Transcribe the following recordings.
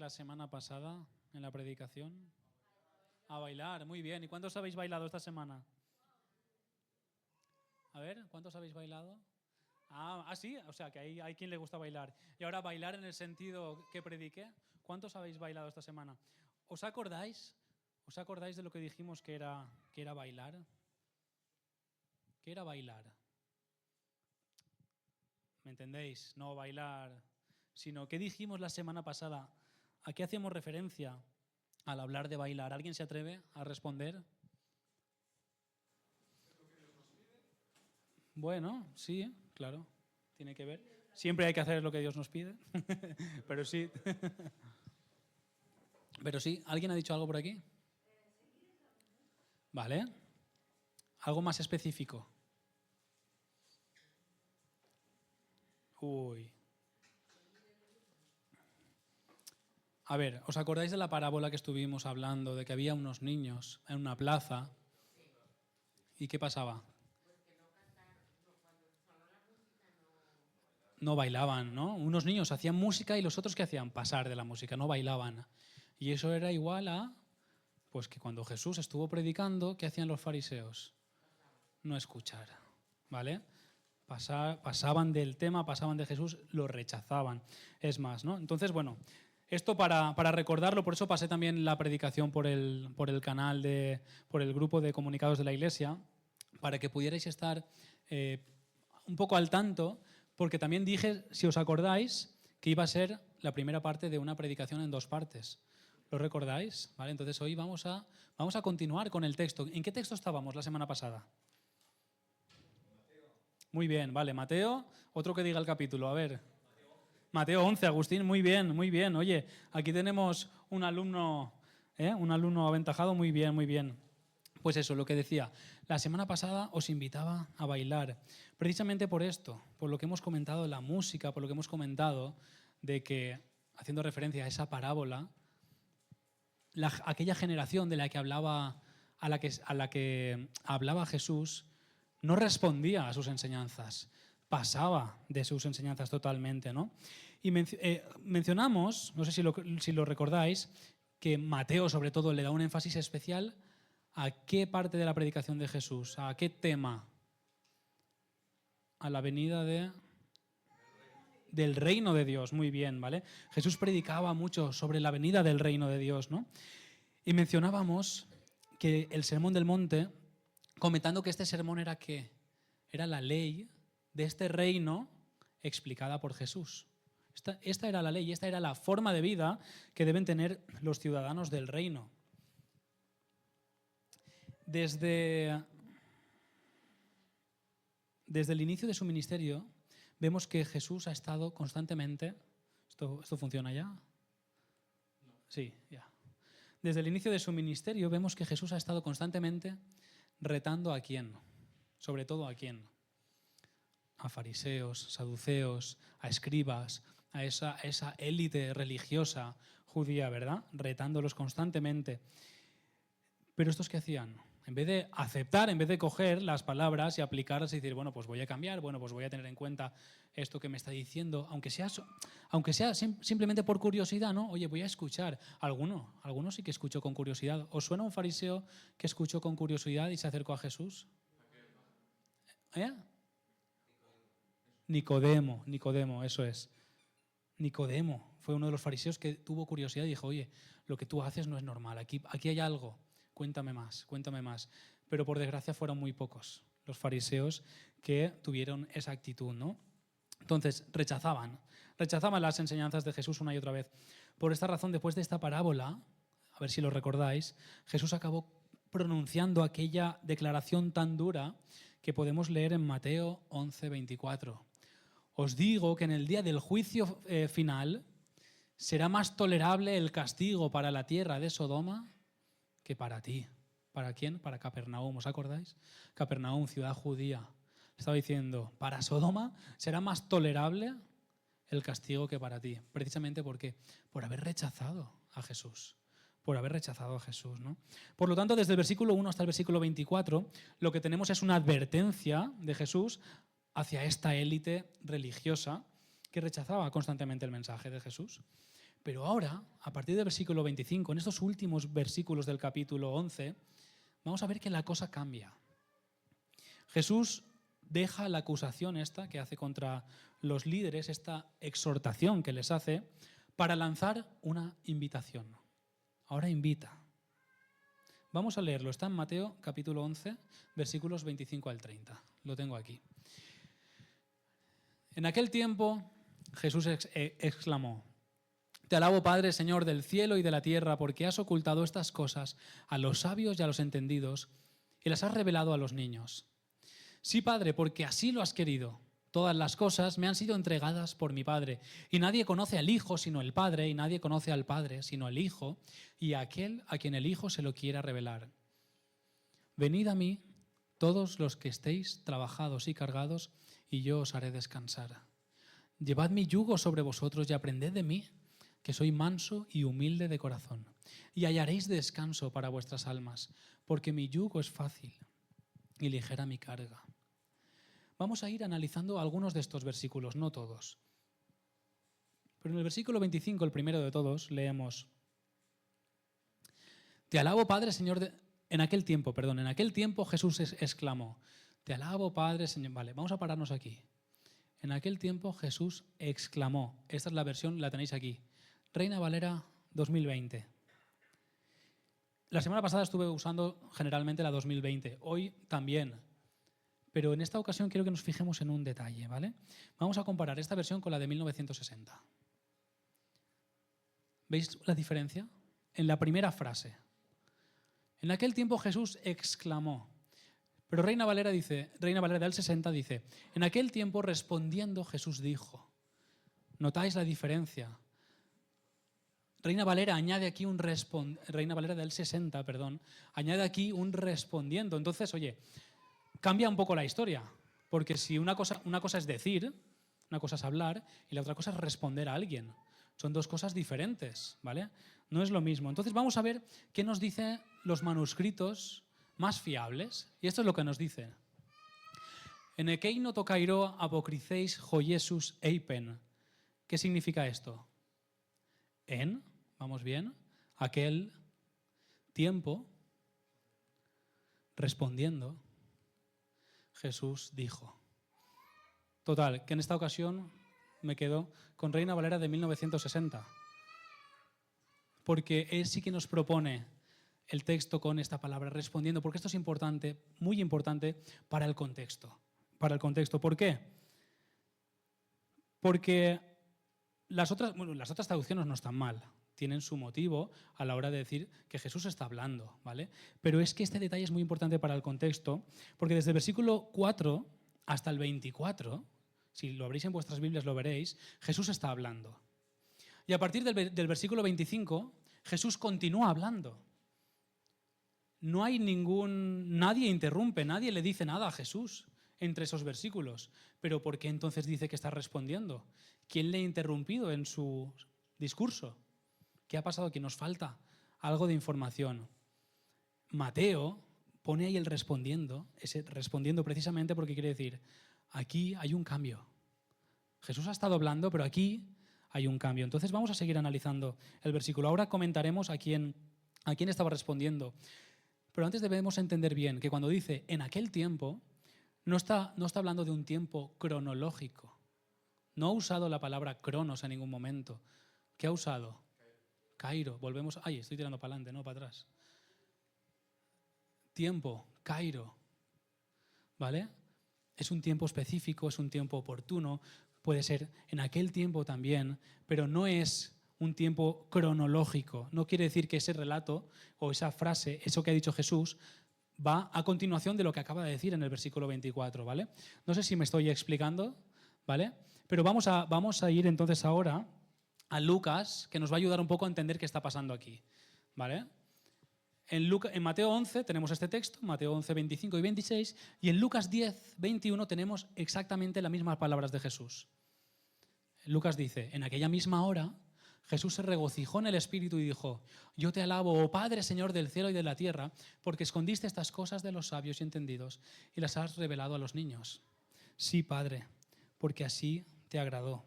la semana pasada en la predicación? A bailar, muy bien. ¿Y cuántos habéis bailado esta semana? A ver, ¿cuántos habéis bailado? Sí, o sea que hay quien le gusta bailar. Y ahora bailar en el sentido que prediqué. ¿Cuántos habéis bailado esta semana? ¿Os acordáis? ¿Os acordáis de lo que dijimos que era bailar? ¿Qué era bailar? ¿Me entendéis? No bailar, sino ¿qué dijimos la semana pasada? ¿A qué hacemos referencia al hablar de bailar? ¿Alguien se atreve a responder? Bueno, sí, claro, tiene que ver. Siempre hay que hacer lo que Dios nos pide, pero sí. Pero sí, ¿alguien ha dicho algo por aquí? Vale. Algo más específico. Uy. A ver, ¿os acordáis de la parábola que estuvimos hablando, de que había unos niños en una plaza? ¿Y qué pasaba? No bailaban, ¿no? Unos niños hacían música y los otros ¿qué hacían? Pasar de la música, no bailaban. Y eso era igual a, pues que cuando Jesús estuvo predicando, ¿qué hacían los fariseos? No escuchar, ¿vale? Pasaban del tema, pasaban de Jesús, lo rechazaban. Es más, ¿no? Entonces, bueno, esto para recordarlo, por eso pasé también la predicación por el canal, por el grupo de comunicados de la Iglesia, para que pudierais estar un poco al tanto, porque también dije, si os acordáis, que iba a ser la primera parte de una predicación en 2 partes. ¿Lo recordáis? ¿Vale? Entonces hoy vamos a continuar con el texto. ¿En qué texto estábamos la semana pasada? Muy bien, vale. Mateo, otro que diga el capítulo, a ver. Mateo 11, Agustín, muy bien, muy bien. Oye, aquí tenemos un alumno aventajado, muy bien, muy bien. Pues eso, lo que decía, la semana pasada os invitaba a bailar, precisamente por esto, por lo que hemos comentado de la música, por lo que hemos comentado de que, haciendo referencia a esa parábola, aquella generación de la que hablaba, a la que hablaba Jesús, no respondía a sus enseñanzas, pasaba de sus enseñanzas totalmente, ¿no? Y mencionamos, no sé si lo recordáis, que Mateo sobre todo le da un énfasis especial a qué parte de la predicación de Jesús, a qué tema, a la venida del reino de Dios, muy bien, ¿vale? Jesús predicaba mucho sobre la venida del reino de Dios, ¿no? Y mencionábamos que el Sermón del Monte, comentando que este sermón era ¿qué? Era la ley de este reino explicada por Jesús. Esta era la ley, esta era la forma de vida que deben tener los ciudadanos del reino. Desde el inicio de su ministerio, vemos que Jesús ha estado constantemente... ¿Esto funciona ya? Sí, ya. Desde el inicio de su ministerio vemos que Jesús ha estado constantemente retando a quién, sobre todo a quién, a fariseos, saduceos, a escribas, a esa élite religiosa judía, ¿verdad? Retándolos constantemente. Pero ¿estos qué hacían? En vez de aceptar, en vez de coger las palabras y aplicarlas y decir, bueno, pues voy a cambiar, bueno, pues voy a tener en cuenta esto que me está diciendo, aunque sea simplemente por curiosidad, ¿no? Oye, voy a escuchar. Alguno sí que escuchó con curiosidad. ¿Os suena un fariseo que escuchó con curiosidad y se acercó a Jesús? Nicodemo, eso es. Nicodemo fue uno de los fariseos que tuvo curiosidad y dijo, oye, lo que tú haces no es normal, aquí hay algo. Cuéntame más. Pero por desgracia fueron muy pocos los fariseos que tuvieron esa actitud, ¿no? Entonces, rechazaban las enseñanzas de Jesús una y otra vez. Por esta razón, después de esta parábola, a ver si lo recordáis, Jesús acabó pronunciando aquella declaración tan dura que podemos leer en Mateo 11, 24. Os digo que en el día del juicio final será más tolerable el castigo para la tierra de Sodoma que para ti. ¿Para quién? Para Capernaum, ¿os acordáis? Capernaum, ciudad judía. Estaba diciendo, para Sodoma será más tolerable el castigo que para ti. Precisamente ¿por qué? Por haber rechazado a Jesús. ¿No? Por lo tanto, desde el versículo 1 hasta el versículo 24, lo que tenemos es una advertencia de Jesús hacia esta élite religiosa que rechazaba constantemente el mensaje de Jesús. Pero ahora, a partir del versículo 25, en estos últimos versículos del capítulo 11, vamos a ver que la cosa cambia. Jesús deja la acusación esta que hace contra los líderes, esta exhortación que les hace, para lanzar una invitación. Ahora invita. Vamos a leerlo, está en Mateo capítulo 11, versículos 25 al 30. Lo tengo aquí. En aquel tiempo Jesús exclamó: Te alabo, Padre, Señor del cielo y de la tierra, porque has ocultado estas cosas a los sabios y a los entendidos y las has revelado a los niños. Sí, Padre, porque así lo has querido. Todas las cosas me han sido entregadas por mi Padre, y nadie conoce al Hijo sino el Padre, y nadie conoce al Padre sino el Hijo, y a aquel a quien el Hijo se lo quiera revelar. Venid a mí, todos los que estéis trabajados y cargados, y yo os haré descansar. Llevad mi yugo sobre vosotros y aprended de mí, que soy manso y humilde de corazón, y hallaréis descanso para vuestras almas, porque mi yugo es fácil y ligera mi carga. Vamos a ir analizando algunos de estos versículos, no todos. Pero en el versículo 25, el primero de todos, leemos: Te alabo, Padre, Señor de... En aquel tiempo Jesús exclamó: Te alabo, Padre, Señor... Vale, vamos a pararnos aquí. En aquel tiempo Jesús exclamó. Esta es la versión, la tenéis aquí. Reina Valera 2020. La semana pasada estuve usando generalmente la 2020. Hoy también. Pero en esta ocasión quiero que nos fijemos en un detalle, ¿vale? Vamos a comparar esta versión con la de 1960. ¿Veis la diferencia? En la primera frase. En aquel tiempo Jesús exclamó. Pero Reina Valera del 60 dice: En aquel tiempo respondiendo Jesús dijo. ¿Notáis la diferencia? Reina Valera añade aquí Reina Valera del 60, añade aquí un respondiendo. Entonces, oye, cambia un poco la historia, porque si una cosa es decir, una cosa es hablar y la otra cosa es responder a alguien. Son dos cosas diferentes, ¿vale? No es lo mismo. Entonces vamos a ver qué nos dicen los manuscritos más fiables. Y esto es lo que nos dice. En ekeino to kairo apocriceis ho Jesus eipen. ¿Qué significa esto? Vamos bien, aquel tiempo, respondiendo, Jesús dijo. Total, que en esta ocasión me quedo con Reina Valera de 1960. Porque él sí que nos propone el texto con esta palabra, respondiendo, porque esto es importante, muy importante para el contexto. ¿Por qué? Porque las otras traducciones no están mal, tienen su motivo a la hora de decir que Jesús está hablando, ¿vale? Pero es que este detalle es muy importante para el contexto, porque desde el versículo 4 hasta el 24, si lo abrís en vuestras Biblias lo veréis, Jesús está hablando. Y a partir del versículo 25, Jesús continúa hablando. No hay nadie interrumpe, nadie le dice nada a Jesús entre esos versículos. Pero ¿por qué entonces dice que está respondiendo? ¿Quién le ha interrumpido en su discurso? ¿Qué ha pasado? Que nos falta algo de información. Mateo pone ahí el respondiendo, ese respondiendo precisamente porque quiere decir, aquí hay un cambio. Jesús ha estado hablando, pero aquí hay un cambio. Entonces vamos a seguir analizando el versículo. Ahora comentaremos a quién estaba respondiendo. Pero antes debemos entender bien que cuando dice en aquel tiempo, no está hablando de un tiempo cronológico. No ha usado la palabra cronos en ningún momento. ¿Qué ha usado? Cairo. Volvemos. Ay, estoy tirando para adelante, no para atrás. Tiempo, Cairo. ¿Vale? Es un tiempo específico, es un tiempo oportuno. Puede ser en aquel tiempo también, pero no es un tiempo cronológico. No quiere decir que ese relato o esa frase, eso que ha dicho Jesús, va a continuación de lo que acaba de decir en el versículo 24, ¿vale? No sé si me estoy explicando, ¿vale? Pero vamos a ir entonces ahora a Lucas, que nos va a ayudar un poco a entender qué está pasando aquí, ¿vale? En Mateo 11 tenemos este texto, Mateo 11, 25 y 26, y en Lucas 10, 21 tenemos exactamente las mismas palabras de Jesús. Lucas dice, en aquella misma hora Jesús se regocijó en el Espíritu y dijo, yo te alabo, oh Padre, Señor del cielo y de la tierra, porque escondiste estas cosas de los sabios y entendidos y las has revelado a los niños. Sí, Padre, porque así te agradó.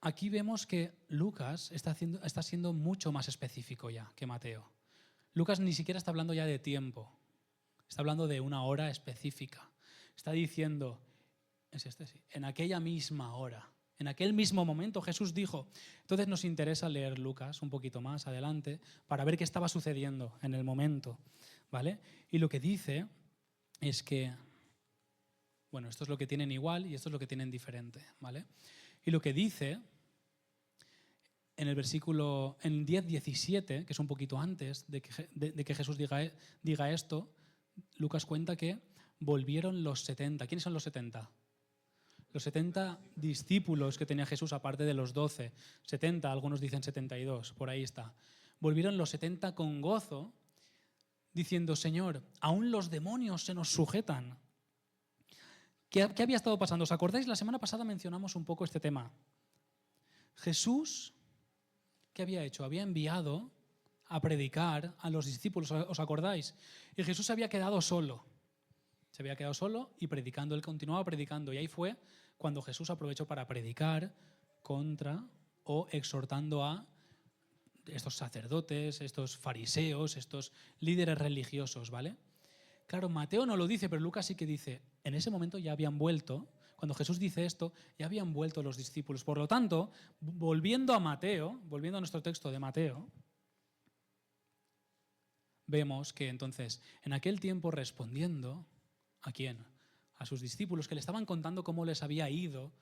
aquí vemos que Lucas está siendo mucho más específico ya que Mateo. Lucas ni siquiera está hablando ya de tiempo, está hablando de una hora específica. Está diciendo, es este, sí, en aquella misma hora, en aquel mismo momento Jesús dijo. Entonces nos interesa leer Lucas un poquito más adelante para ver qué estaba sucediendo en el momento, ¿vale? Y lo que dice es que, bueno, esto es lo que tienen igual y esto es lo que tienen diferente, ¿vale? Y lo que dice en el versículo, en 10:17, que es un poquito antes de que Jesús diga esto, Lucas cuenta que volvieron los 70. ¿Quiénes son los 70? Los 70 discípulos que tenía Jesús, aparte de los 12. 70, algunos dicen 72, por ahí está. Volvieron los 70 con gozo, diciendo, Señor, aún los demonios se nos sujetan. ¿Qué había estado pasando? ¿Os acordáis? La semana pasada mencionamos un poco este tema. Jesús, ¿qué había hecho? Había enviado a predicar a los discípulos, ¿os acordáis? Y Jesús se había quedado solo. Se había quedado solo y predicando, él continuaba predicando. Y ahí fue cuando Jesús aprovechó para predicar contra o exhortando a estos sacerdotes, estos fariseos, estos líderes religiosos, ¿vale? Claro, Mateo no lo dice, pero Lucas sí que dice, en ese momento ya habían vuelto, cuando Jesús dice esto, ya habían vuelto los discípulos. Por lo tanto, volviendo a Mateo, volviendo a nuestro texto de Mateo, vemos que entonces, en aquel tiempo respondiendo, ¿a quién? A sus discípulos, que le estaban contando cómo les había ido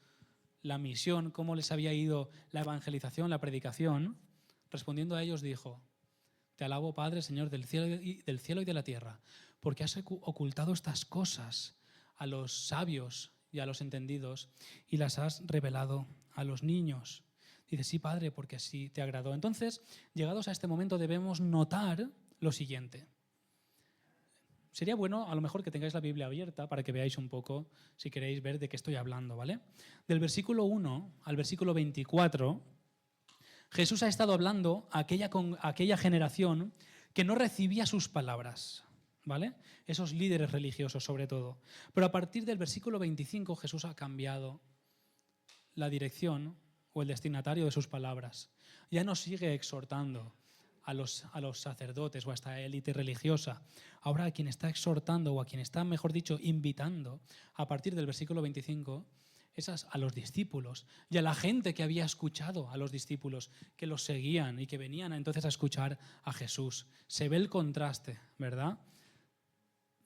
la misión, cómo les había ido la evangelización, la predicación. Respondiendo a ellos dijo, te alabo, Padre, Señor del cielo y de la tierra, porque has ocultado estas cosas a los sabios y a los entendidos y las has revelado a los niños. Dice, sí, Padre, porque así te agradó. Entonces, llegados a este momento, debemos notar lo siguiente. Sería bueno, a lo mejor, que tengáis la Biblia abierta para que veáis un poco, si queréis ver de qué estoy hablando, ¿vale? Del versículo 1 al versículo 24, Jesús ha estado hablando a aquella generación que no recibía sus palabras, ¿vale? Esos líderes religiosos, sobre todo. Pero a partir del versículo 25, Jesús ha cambiado la dirección o el destinatario de sus palabras. Ya no sigue exhortando a los sacerdotes o a esta élite religiosa. Ahora a quien está exhortando o a quien está, mejor dicho, invitando a partir del versículo 25 es a los discípulos y a la gente que había escuchado a los discípulos, que los seguían y que venían entonces a escuchar a Jesús. Se ve el contraste, ¿verdad?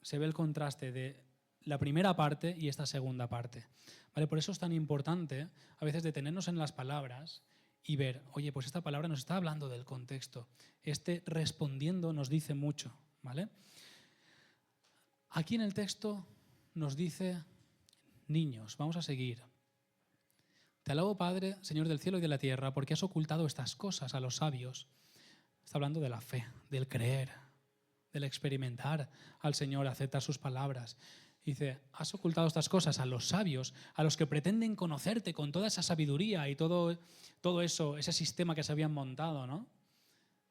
Se ve el contraste de la primera parte y esta segunda parte. ¿Vale? Por eso es tan importante a veces detenernos en las palabras y ver, oye, pues esta palabra nos está hablando del contexto. Este respondiendo nos dice mucho, ¿vale? Aquí en el texto nos dice niños. Vamos a seguir. Te alabo, Padre, Señor del cielo y de la tierra, porque has ocultado estas cosas a los sabios. Está hablando de la fe, del creer, del experimentar al Señor, aceptar sus palabras. Dice, has ocultado estas cosas a los sabios, a los que pretenden conocerte con toda esa sabiduría y todo eso, ese sistema que se habían montado, ¿no?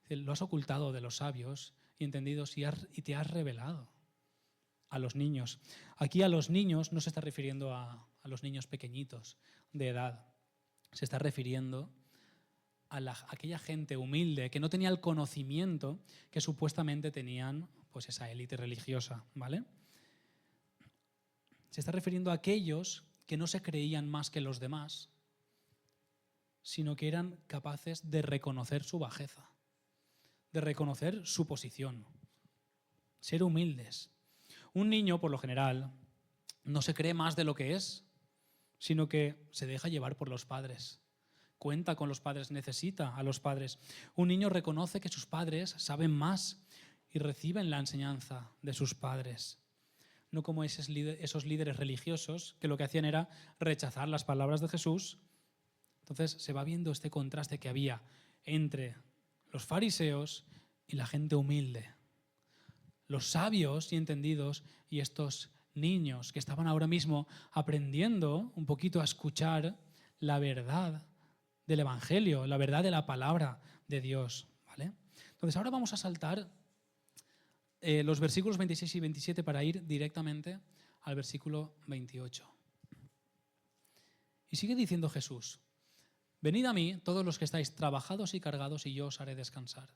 Dice, lo has ocultado de los sabios y entendidos y te has revelado a los niños. Aquí a los niños no se está refiriendo a los niños pequeñitos de edad, se está refiriendo a aquella gente humilde que no tenía el conocimiento que supuestamente tenían pues esa élite religiosa, ¿vale? Se está refiriendo a aquellos que no se creían más que los demás, sino que eran capaces de reconocer su bajeza, de reconocer su posición, ser humildes. Un niño, por lo general, no se cree más de lo que es, sino que se deja llevar por los padres. Cuenta con los padres, necesita a los padres. Un niño reconoce que sus padres saben más y reciben la enseñanza de sus padres. No como esos líderes religiosos que lo que hacían era rechazar las palabras de Jesús. Entonces se va viendo este contraste que había entre los fariseos y la gente humilde. Los sabios y entendidos y estos niños que estaban ahora mismo aprendiendo un poquito a escuchar la verdad del Evangelio, la verdad de la palabra de Dios, ¿vale? Entonces ahora vamos a saltar los versículos 26 y 27 para ir directamente al versículo 28. Y sigue diciendo Jesús, Venid a mí, todos los que estáis trabajados y cargados, y yo os haré descansar.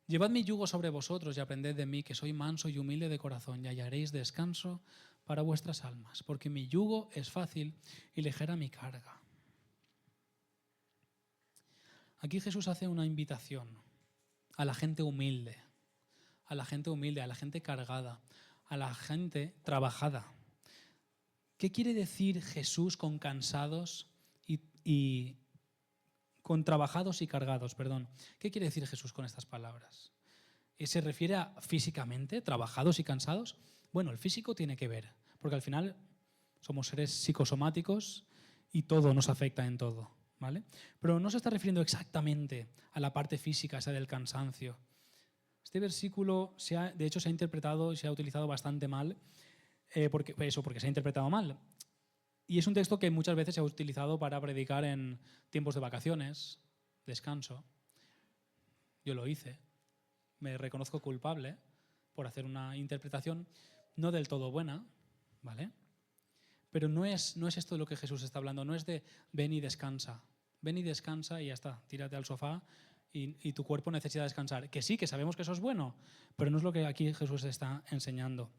Llevad mi yugo sobre vosotros y aprended de mí, que soy manso y humilde de corazón, y hallaréis descanso para vuestras almas, porque mi yugo es fácil y ligera mi carga. Aquí Jesús hace una invitación a la gente humilde, a la gente cargada, a la gente trabajada. ¿Qué quiere decir Jesús con cansados y con trabajados y cargados? Perdón. ¿Qué quiere decir Jesús con estas palabras? ¿Se refiere a físicamente, trabajados y cansados? Bueno, el físico tiene que ver, porque al final somos seres psicosomáticos y todo nos afecta en todo, ¿vale? Pero no se está refiriendo exactamente a la parte física, esa del cansancio. Este versículo, de hecho, se ha interpretado y se ha utilizado bastante mal, porque se ha interpretado mal. Y es un texto que muchas veces se ha utilizado para predicar en tiempos de vacaciones, descanso. Yo lo hice. Me reconozco culpable por hacer una interpretación no del todo buena, ¿vale? Pero no es esto de lo que Jesús está hablando, no es de ven y descansa y ya está, tírate al sofá y tu cuerpo necesita descansar. Que sí, que sabemos que eso es bueno, pero no es lo que aquí Jesús está enseñando.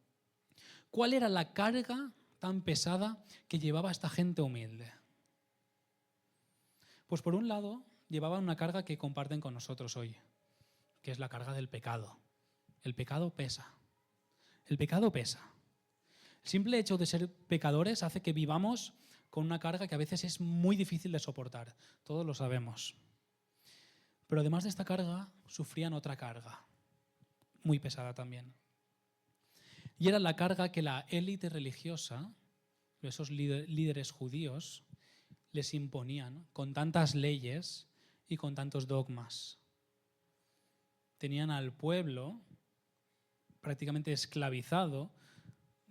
¿Cuál era la carga tan pesada que llevaba esta gente humilde? Pues por un lado, llevaban una carga que comparten con nosotros hoy, que es la carga del pecado. El pecado pesa. El pecado pesa. El simple hecho de ser pecadores hace que vivamos con una carga que a veces es muy difícil de soportar. Todos lo sabemos. Pero además de esta carga, sufrían otra carga, muy pesada también. Y era la carga que la élite religiosa, esos líderes judíos, les imponían con tantas leyes y con tantos dogmas. Tenían al pueblo prácticamente esclavizado,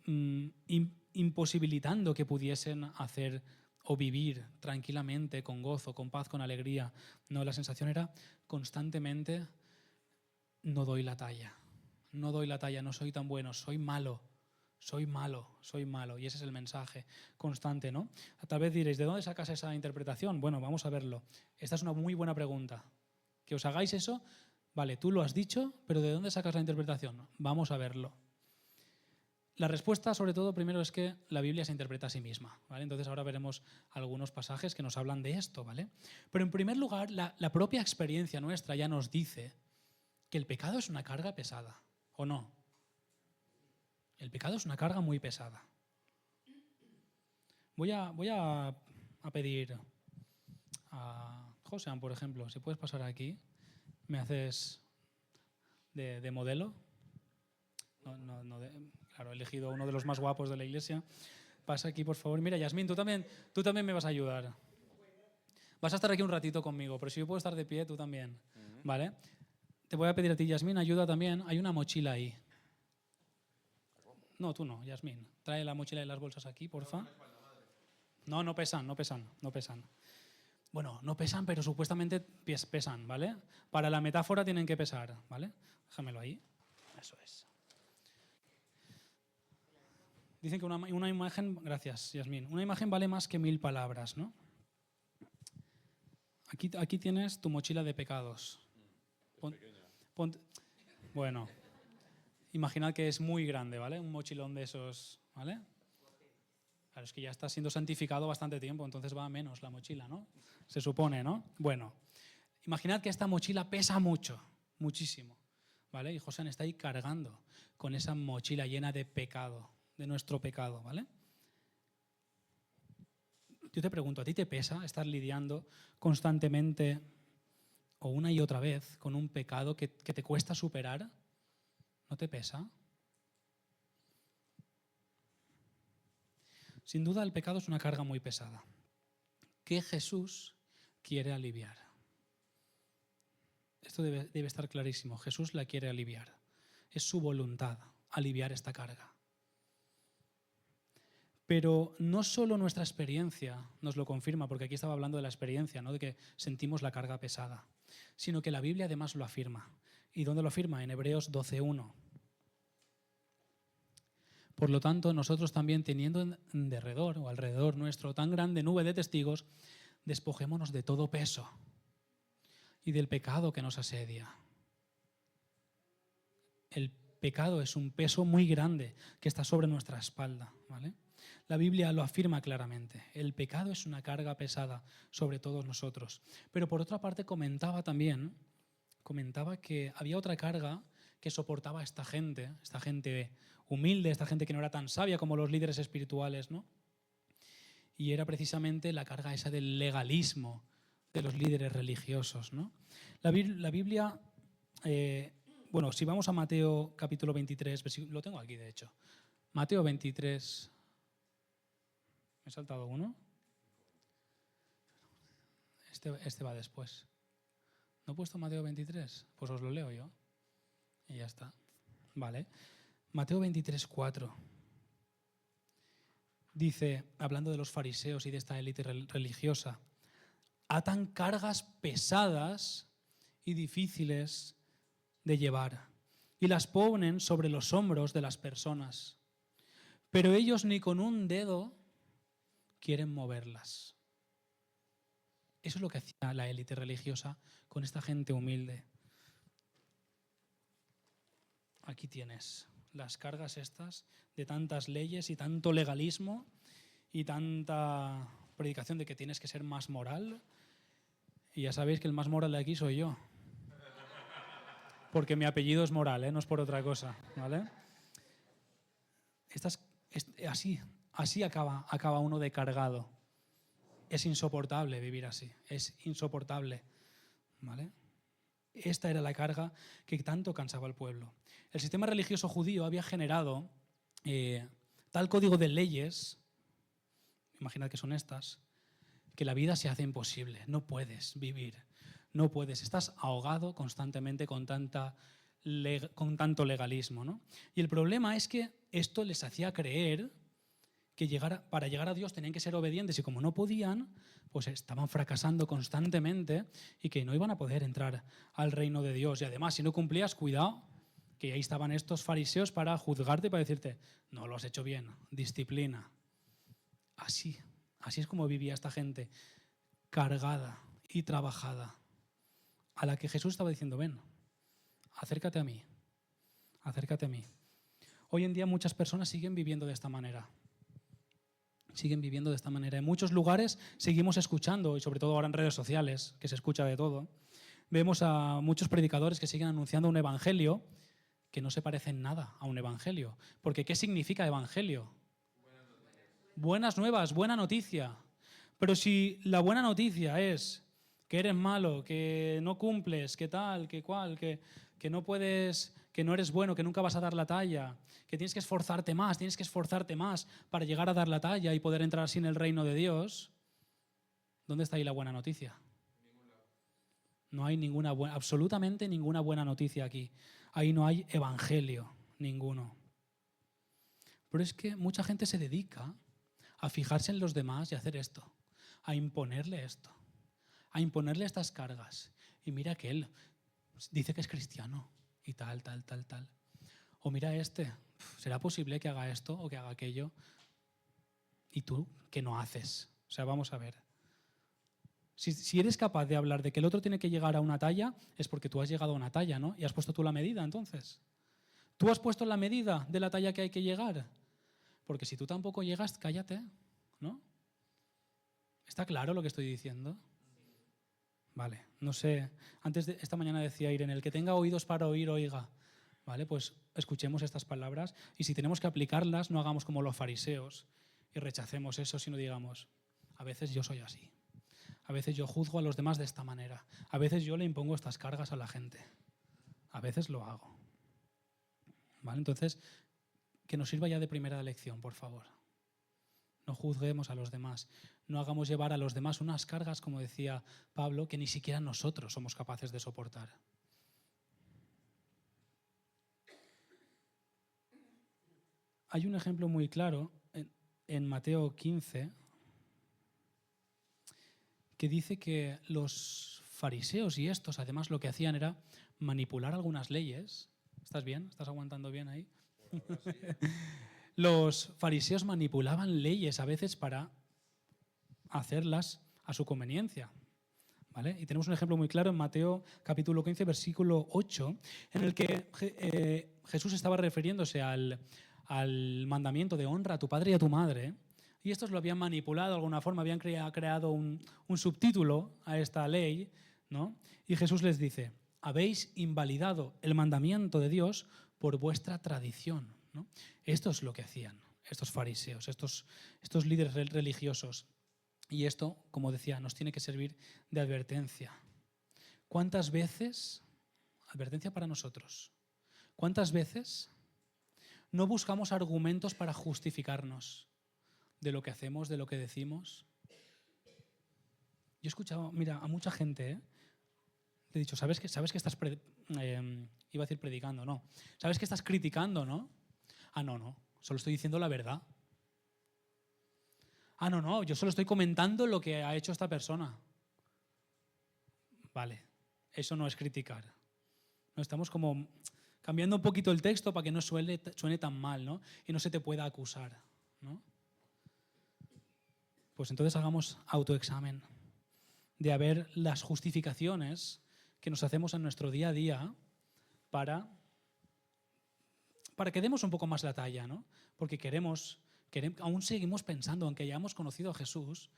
imposibilitando que pudiesen hacer o vivir tranquilamente, con gozo, con paz, con alegría. No, la sensación era constantemente: no doy la talla, no soy tan bueno, soy malo. Y ese es el mensaje constante, ¿no? Tal vez diréis, ¿de dónde sacas esa interpretación? Bueno, vamos a verlo. Esta es una muy buena pregunta. Que os hagáis eso, vale, tú lo has dicho, pero ¿de dónde sacas la interpretación? Vamos a verlo. La respuesta, sobre todo, primero es que la Biblia se interpreta a sí misma, ¿vale? Entonces ahora veremos algunos pasajes que nos hablan de esto, ¿vale? Pero en primer lugar, la propia experiencia nuestra ya nos dice que el pecado es una carga pesada, ¿o no? El pecado es una carga muy pesada. Voy a pedir a Josean, por ejemplo, si puedes pasar aquí, me haces de modelo. Claro, he elegido uno de los más guapos de la iglesia. Pasa aquí, por favor. Mira, Yasmín, tú también me vas a ayudar. Vas a estar aquí un ratito conmigo, pero si yo puedo estar de pie, tú también. ¿Vale? Te voy a pedir a ti, Yasmín, ayuda también. Hay una mochila ahí. No, tú no, Yasmín. Trae la mochila y las bolsas aquí, porfa. No pesan. Bueno, no pesan, pero supuestamente pesan, ¿vale? Para la metáfora tienen que pesar, ¿vale? Déjamelo ahí. Eso es. Dicen que una imagen, gracias, Yasmín, una imagen vale más que 1000 palabras, ¿no? Aquí tienes tu mochila de pecados. Bueno, imaginad que es muy grande, ¿vale? Un mochilón de esos, ¿vale? Claro, es que ya está siendo santificado bastante tiempo, entonces va a menos la mochila, ¿no? Se supone, ¿no? Bueno, imaginad que esta mochila pesa mucho, muchísimo, ¿vale? Y Josean está ahí cargando con esa mochila llena de pecado, de nuestro pecado, ¿vale? Yo te pregunto, ¿a ti te pesa estar lidiando constantemente o una y otra vez con un pecado que te cuesta superar? ¿No te pesa? Sin duda el pecado es una carga muy pesada que Jesús quiere aliviar. Esto debe estar clarísimo. Jesús la quiere aliviar. Es su voluntad aliviar esta carga. Pero no solo nuestra experiencia nos lo confirma, porque aquí estaba hablando de la experiencia, ¿no? De que sentimos la carga pesada, sino que la Biblia además lo afirma. ¿Y dónde lo afirma? En Hebreos 12:1. Por lo tanto, nosotros también, teniendo en derredor o alrededor nuestro tan grande nube de testigos, despojémonos de todo peso y del pecado que nos asedia. El pecado es un peso muy grande que está sobre nuestra espalda, ¿vale? La Biblia lo afirma claramente. El pecado es una carga pesada sobre todos nosotros. Pero por otra parte comentaba que había otra carga que soportaba esta gente humilde, esta gente que no era tan sabia como los líderes espirituales, ¿no? Y era precisamente la carga esa del legalismo de los líderes religiosos, ¿no? La Biblia, bueno, si vamos a Mateo capítulo 23, lo tengo aquí de hecho. Mateo 23, ¿me he saltado uno? Este va después. ¿No he puesto Mateo 23? Pues os lo leo yo. Y ya está. Vale. Mateo 23, 4. Dice, hablando de los fariseos y de esta élite religiosa, atan cargas pesadas y difíciles de llevar y las ponen sobre los hombros de las personas, pero ellos ni con un dedo quieren moverlas. Eso es lo que hacía la élite religiosa con esta gente humilde. Aquí tienes las cargas estas de tantas leyes y tanto legalismo y tanta predicación de que tienes que ser más moral. Y ya sabéis que el más moral de aquí soy yo. Porque mi apellido es Moral, no es por otra cosa, ¿vale? Así acaba uno de cargado. Es insoportable vivir así, es insoportable, ¿vale? Esta era la carga que tanto cansaba al pueblo. El sistema religioso judío había generado tal código de leyes, imaginad que son estas, que la vida se hace imposible. No puedes vivir, no puedes. Estás ahogado constantemente con tanto legalismo, ¿no? Y el problema es que esto les hacía creer que para llegar a Dios tenían que ser obedientes y como no podían, pues estaban fracasando constantemente y que no iban a poder entrar al reino de Dios. Y además, si no cumplías, cuidado, que ahí estaban estos fariseos para juzgarte y para decirte, no lo has hecho bien, disciplina. Así es como vivía esta gente, cargada y trabajada, a la que Jesús estaba diciendo, ven, acércate a mí, acércate a mí. Hoy en día muchas personas siguen viviendo de esta manera. Siguen viviendo de esta manera. En muchos lugares seguimos escuchando, y sobre todo ahora en redes sociales, que se escucha de todo, vemos a muchos predicadores que siguen anunciando un evangelio que no se parece en nada a un evangelio. Porque ¿qué significa evangelio? Buenas nuevas, buena noticia. Pero si la buena noticia es que eres malo, que no cumples, que tal, que cual, que no puedes, que no eres bueno, que nunca vas a dar la talla, que tienes que esforzarte más para llegar a dar la talla y poder entrar así en el reino de Dios, ¿dónde está ahí la buena noticia? No hay absolutamente ninguna buena noticia aquí. Ahí no hay evangelio ninguno. Pero es que mucha gente se dedica a fijarse en los demás y a hacer esto, a imponerle esto, a imponerle estas cargas. Y mira que él dice que es cristiano y tal. O mira ¿será posible que haga esto o que haga aquello? ¿Y tú qué no haces? O sea, vamos a ver. Si eres capaz de hablar de que el otro tiene que llegar a una talla, es porque tú has llegado a una talla, ¿no? Y has puesto tú la medida, entonces. ¿Tú has puesto la medida de la talla que hay que llegar? Porque si tú tampoco llegas, cállate, ¿no? ¿Está claro lo que estoy diciendo? Vale, no sé. Esta mañana decía Irene, el que tenga oídos para oír, oiga. Vale, pues escuchemos estas palabras y si tenemos que aplicarlas, no hagamos como los fariseos y rechacemos eso, sino digamos, a veces yo soy así. A veces yo juzgo a los demás de esta manera. A veces yo le impongo estas cargas a la gente. A veces lo hago. ¿Vale? Entonces, que nos sirva ya de primera lección, por favor. No juzguemos a los demás. No hagamos llevar a los demás unas cargas, como decía Pablo, que ni siquiera nosotros somos capaces de soportar. Hay un ejemplo muy claro en Mateo 15 que dice que los fariseos y estos, además, lo que hacían era manipular algunas leyes. ¿Estás bien? ¿Estás aguantando bien ahí? Los fariseos manipulaban leyes a veces para hacerlas a su conveniencia. ¿Vale? Y tenemos un ejemplo muy claro en Mateo capítulo 15, versículo 8, en el que Jesús estaba refiriéndose al mandamiento de honra a tu padre y a tu madre. Y estos lo habían manipulado de alguna forma, habían creado un subtítulo a esta ley, ¿no? Y Jesús les dice, habéis invalidado el mandamiento de Dios por vuestra tradición, ¿no? Esto es lo que hacían estos fariseos, estos líderes religiosos. Y esto, como decía, nos tiene que servir de advertencia. ¿Cuántas veces, advertencia para nosotros, cuántas veces no buscamos argumentos para justificarnos de lo que hacemos, de lo que decimos? Yo he escuchado, mira, a mucha gente, le he dicho, ¿sabes que estás, iba a decir predicando, no, sabes que estás criticando, ¿no? Ah, no, solo estoy diciendo la verdad. Ah, no, yo solo estoy comentando lo que ha hecho esta persona. Vale, eso no es criticar. No, estamos como cambiando un poquito el texto para que no suene tan mal, ¿no? Y no se te pueda acusar, ¿no? Pues entonces hagamos autoexamen de a ver las justificaciones que nos hacemos en nuestro día a día para que demos un poco más la talla, ¿no? Porque aún seguimos pensando, aunque hayamos conocido a Jesús,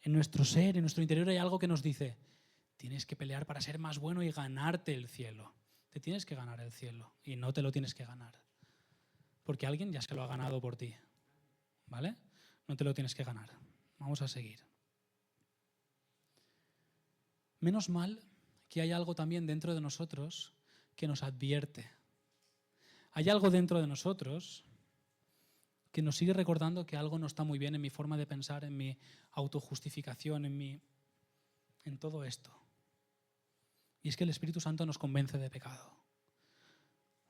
en nuestro ser, en nuestro interior hay algo que nos dice, tienes que pelear para ser más bueno y ganarte el cielo. Te tienes que ganar el cielo y no te lo tienes que ganar. Porque alguien ya se lo ha ganado por ti, ¿vale? No te lo tienes que ganar. Vamos a seguir. Menos mal que hay algo también dentro de nosotros que nos advierte. Hay algo dentro de nosotros que nos sigue recordando que algo no está muy bien en mi forma de pensar, en mi autojustificación, en todo esto. Y es que el Espíritu Santo nos convence de pecado.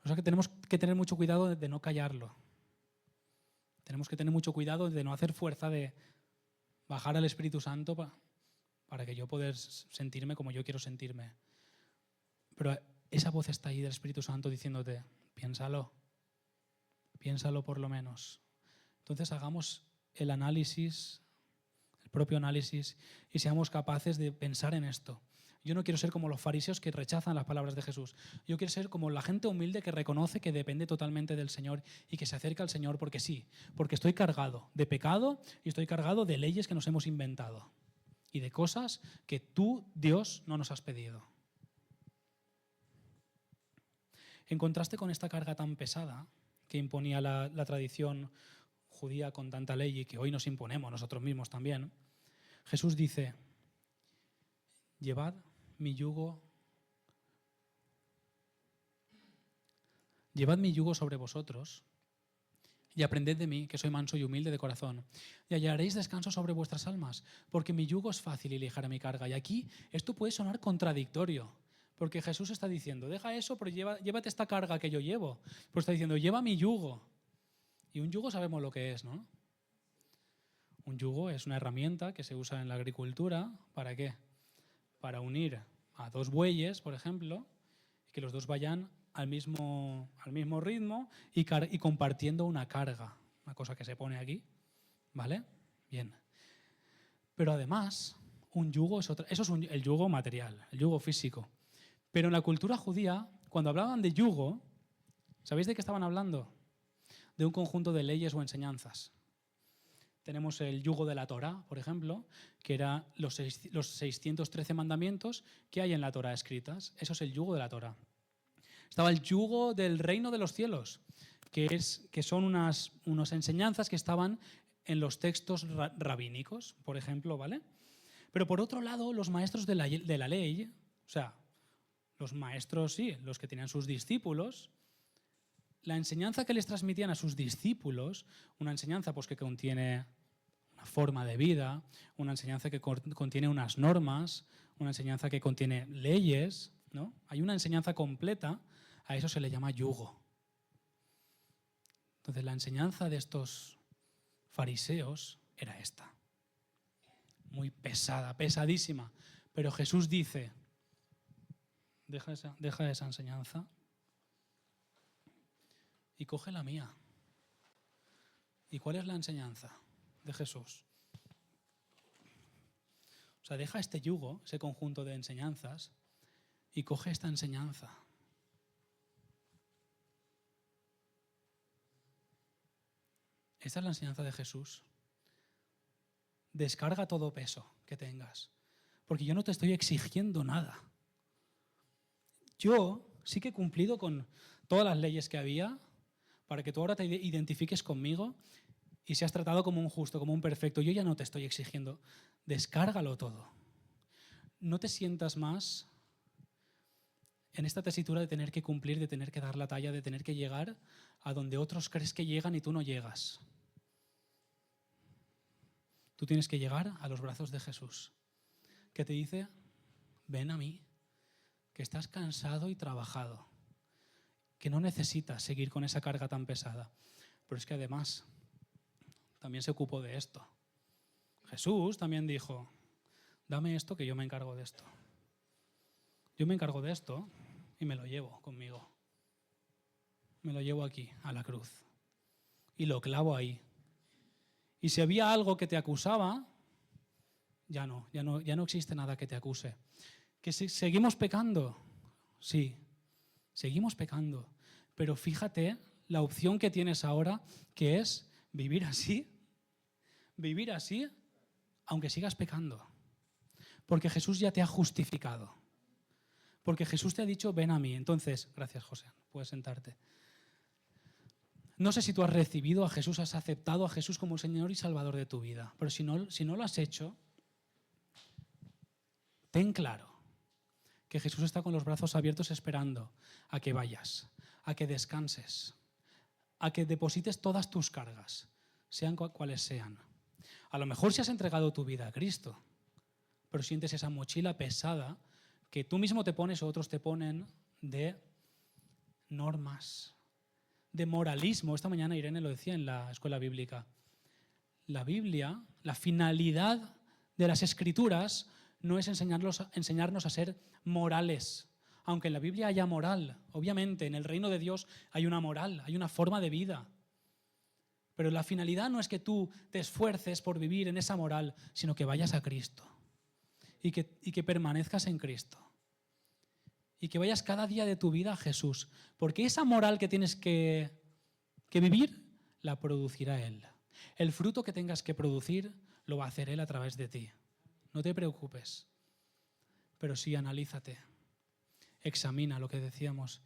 O sea que tenemos que tener mucho cuidado de no callarlo. Tenemos que tener mucho cuidado de no hacer fuerza de bajar al Espíritu Santo para que yo pueda sentirme como yo quiero sentirme. Pero esa voz está ahí del Espíritu Santo diciéndote, piénsalo por lo menos. Entonces hagamos el análisis, el propio análisis, y seamos capaces de pensar en esto. Yo no quiero ser como los fariseos que rechazan las palabras de Jesús. Yo quiero ser como la gente humilde que reconoce que depende totalmente del Señor y que se acerca al Señor porque sí, porque estoy cargado de pecado y estoy cargado de leyes que nos hemos inventado y de cosas que tú, Dios, no nos has pedido. En contraste con esta carga tan pesada que imponía la tradición judía con tanta ley y que hoy nos imponemos nosotros mismos también, Jesús dice, llevad mi yugo sobre vosotros y aprended de mí, que soy manso y humilde de corazón, y hallaréis descanso sobre vuestras almas, porque mi yugo es fácil y ligera mi carga. Y aquí esto puede sonar contradictorio, porque Jesús está diciendo, deja eso, pero llévate esta carga que yo llevo. Pero está diciendo, lleva mi yugo. Y un yugo sabemos lo que es, ¿no? Un yugo es una herramienta que se usa en la agricultura. ¿Para qué? Para unir a dos bueyes, por ejemplo, y que los dos vayan al mismo ritmo y compartiendo una carga, una cosa que se pone aquí, ¿vale? Bien. Pero además, un yugo es otra, eso es el yugo material, el yugo físico. Pero en la cultura judía, cuando hablaban de yugo, ¿sabéis de qué estaban hablando? De un conjunto de leyes o enseñanzas. Tenemos el yugo de la Torá, por ejemplo, que eran los 613 mandamientos que hay en la Torá escritas. Eso es el yugo de la Torá. Estaba el yugo del reino de los cielos, que son unas enseñanzas que estaban en los textos rabínicos, por ejemplo, ¿vale? Pero por otro lado, los maestros de la ley, o sea, los maestros, sí, los que tenían sus discípulos, la enseñanza que les transmitían a sus discípulos, una enseñanza pues, que contiene una forma de vida, una enseñanza que contiene unas normas, una enseñanza que contiene leyes, ¿no? Hay una enseñanza completa, a eso se le llama yugo. Entonces la enseñanza de estos fariseos era esta, muy pesada, pesadísima, pero Jesús dice, deja esa enseñanza y coge la mía. ¿Y cuál es la enseñanza de Jesús? sea, deja este yugo, ese conjunto de enseñanzas, y coge esta enseñanza. Esta es la enseñanza de Jesús. Descarga todo peso que tengas, porque yo no te estoy exigiendo nada. Yo sí que he cumplido con todas las leyes que había para que tú ahora te identifiques conmigo y seas tratado como un justo, como un perfecto. Yo ya no te estoy exigiendo. Descárgalo todo. No te sientas más en esta tesitura de tener que cumplir, de tener que dar la talla, de tener que llegar a donde otros crees que llegan y tú no llegas. Tú tienes que llegar a los brazos de Jesús, que te dice, ven a mí, que estás cansado y trabajado, que no necesitas seguir con esa carga tan pesada. Pero es que además también se ocupó de esto. Jesús también dijo, dame esto que yo me encargo de esto. Yo me encargo de esto y me lo llevo conmigo. Me lo llevo aquí, a la cruz. Y lo clavo ahí. Y si había algo que te acusaba, ya no existe nada que te acuse. ¿Que seguimos pecando? Sí, seguimos pecando. Pero fíjate la opción que tienes ahora, que es vivir así, aunque sigas pecando. Porque Jesús ya te ha justificado. Porque Jesús te ha dicho, ven a mí. Entonces, gracias José, puedes sentarte. No sé si tú has recibido a Jesús, has aceptado a Jesús como el Señor y Salvador de tu vida. Pero si no lo has hecho, ten claro que Jesús está con los brazos abiertos esperando a que vayas, a que descanses, a que deposites todas tus cargas, sean cuales sean. A lo mejor si has entregado tu vida a Cristo, pero sientes esa mochila pesada que tú mismo te pones o otros te ponen de normas, de moralismo. Esta mañana Irene lo decía en la escuela bíblica. La Biblia, la finalidad de las Escrituras no es enseñarnos a ser morales. Aunque en la Biblia haya moral, obviamente en el reino de Dios hay una moral, hay una forma de vida. Pero la finalidad no es que tú te esfuerces por vivir en esa moral, sino que vayas a Cristo y que permanezcas en Cristo. Y que vayas cada día de tu vida a Jesús. Porque esa moral que tienes que vivir, la producirá Él. El fruto que tengas que producir, lo va a hacer Él a través de ti. No te preocupes. Pero sí, analízate. Examina lo que decíamos.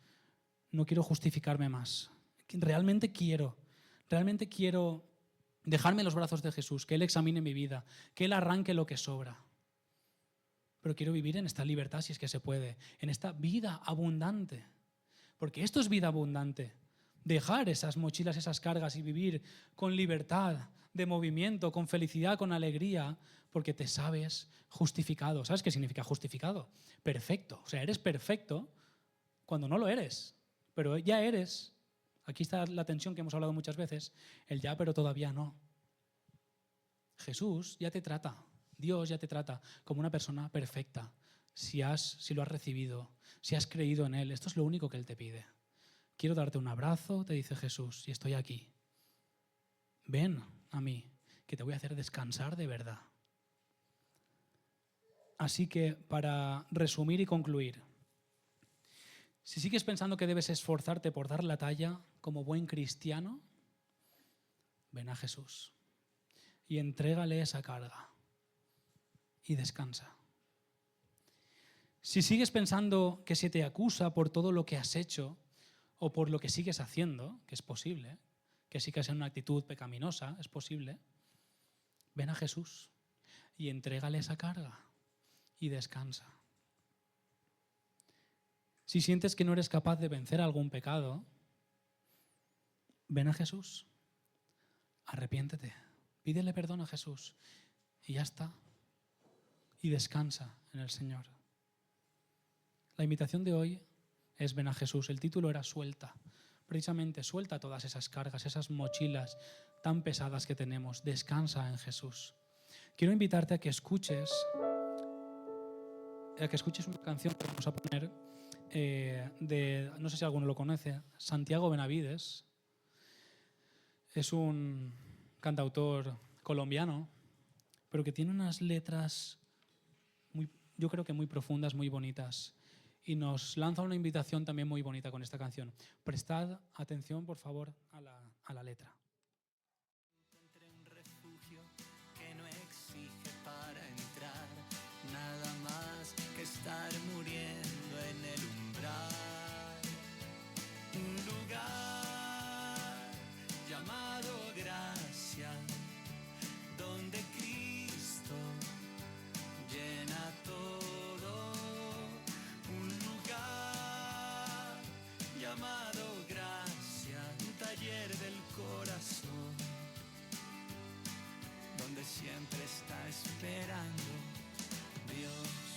No quiero justificarme más. Realmente quiero dejarme en los brazos de Jesús, que Él examine mi vida, que Él arranque lo que sobra. Pero quiero vivir en esta libertad, si es que se puede, en esta vida abundante. Porque esto es vida abundante. Dejar esas mochilas, esas cargas y vivir con libertad de movimiento, con felicidad, con alegría, porque te sabes justificado. ¿Sabes qué significa justificado? Perfecto. O sea, eres perfecto cuando no lo eres, pero ya eres. Aquí está la tensión que hemos hablado muchas veces, el ya pero todavía no. Jesús ya te trata. Dios ya te trata como una persona perfecta, si lo has recibido, si has creído en Él. Esto es lo único que Él te pide. Quiero darte un abrazo, te dice Jesús, y estoy aquí. Ven a mí, que te voy a hacer descansar de verdad. Así que, para resumir y concluir, si sigues pensando que debes esforzarte por dar la talla como buen cristiano, ven a Jesús y entrégale esa carga. Y descansa. Si sigues pensando que se te acusa por todo lo que has hecho o por lo que sigues haciendo, que es posible, que sigas en una actitud pecaminosa, es posible, ven a Jesús y entrégale esa carga y descansa. Si sientes que no eres capaz de vencer algún pecado, ven a Jesús, arrepiéntete, pídele perdón a Jesús y ya está. Y descansa en el Señor. La invitación de hoy es ven a Jesús. El título era suelta. Precisamente suelta todas esas cargas, esas mochilas tan pesadas que tenemos. Descansa en Jesús. Quiero invitarte a que escuches una canción que vamos a poner no sé si alguno lo conoce, Santiago Benavides. Es un cantautor colombiano, pero que tiene unas letras yo creo que muy profundas, muy bonitas. Y nos lanza una invitación también muy bonita con esta canción. Prestad atención, por favor, a la letra. Encontré un refugio que no exige para entrar nada más que estar muriendo en el umbral. Un lugar llamado gracia, donde Cristo llena todo. Un lugar llamado gracia, un taller del corazón, donde siempre está esperando Dios.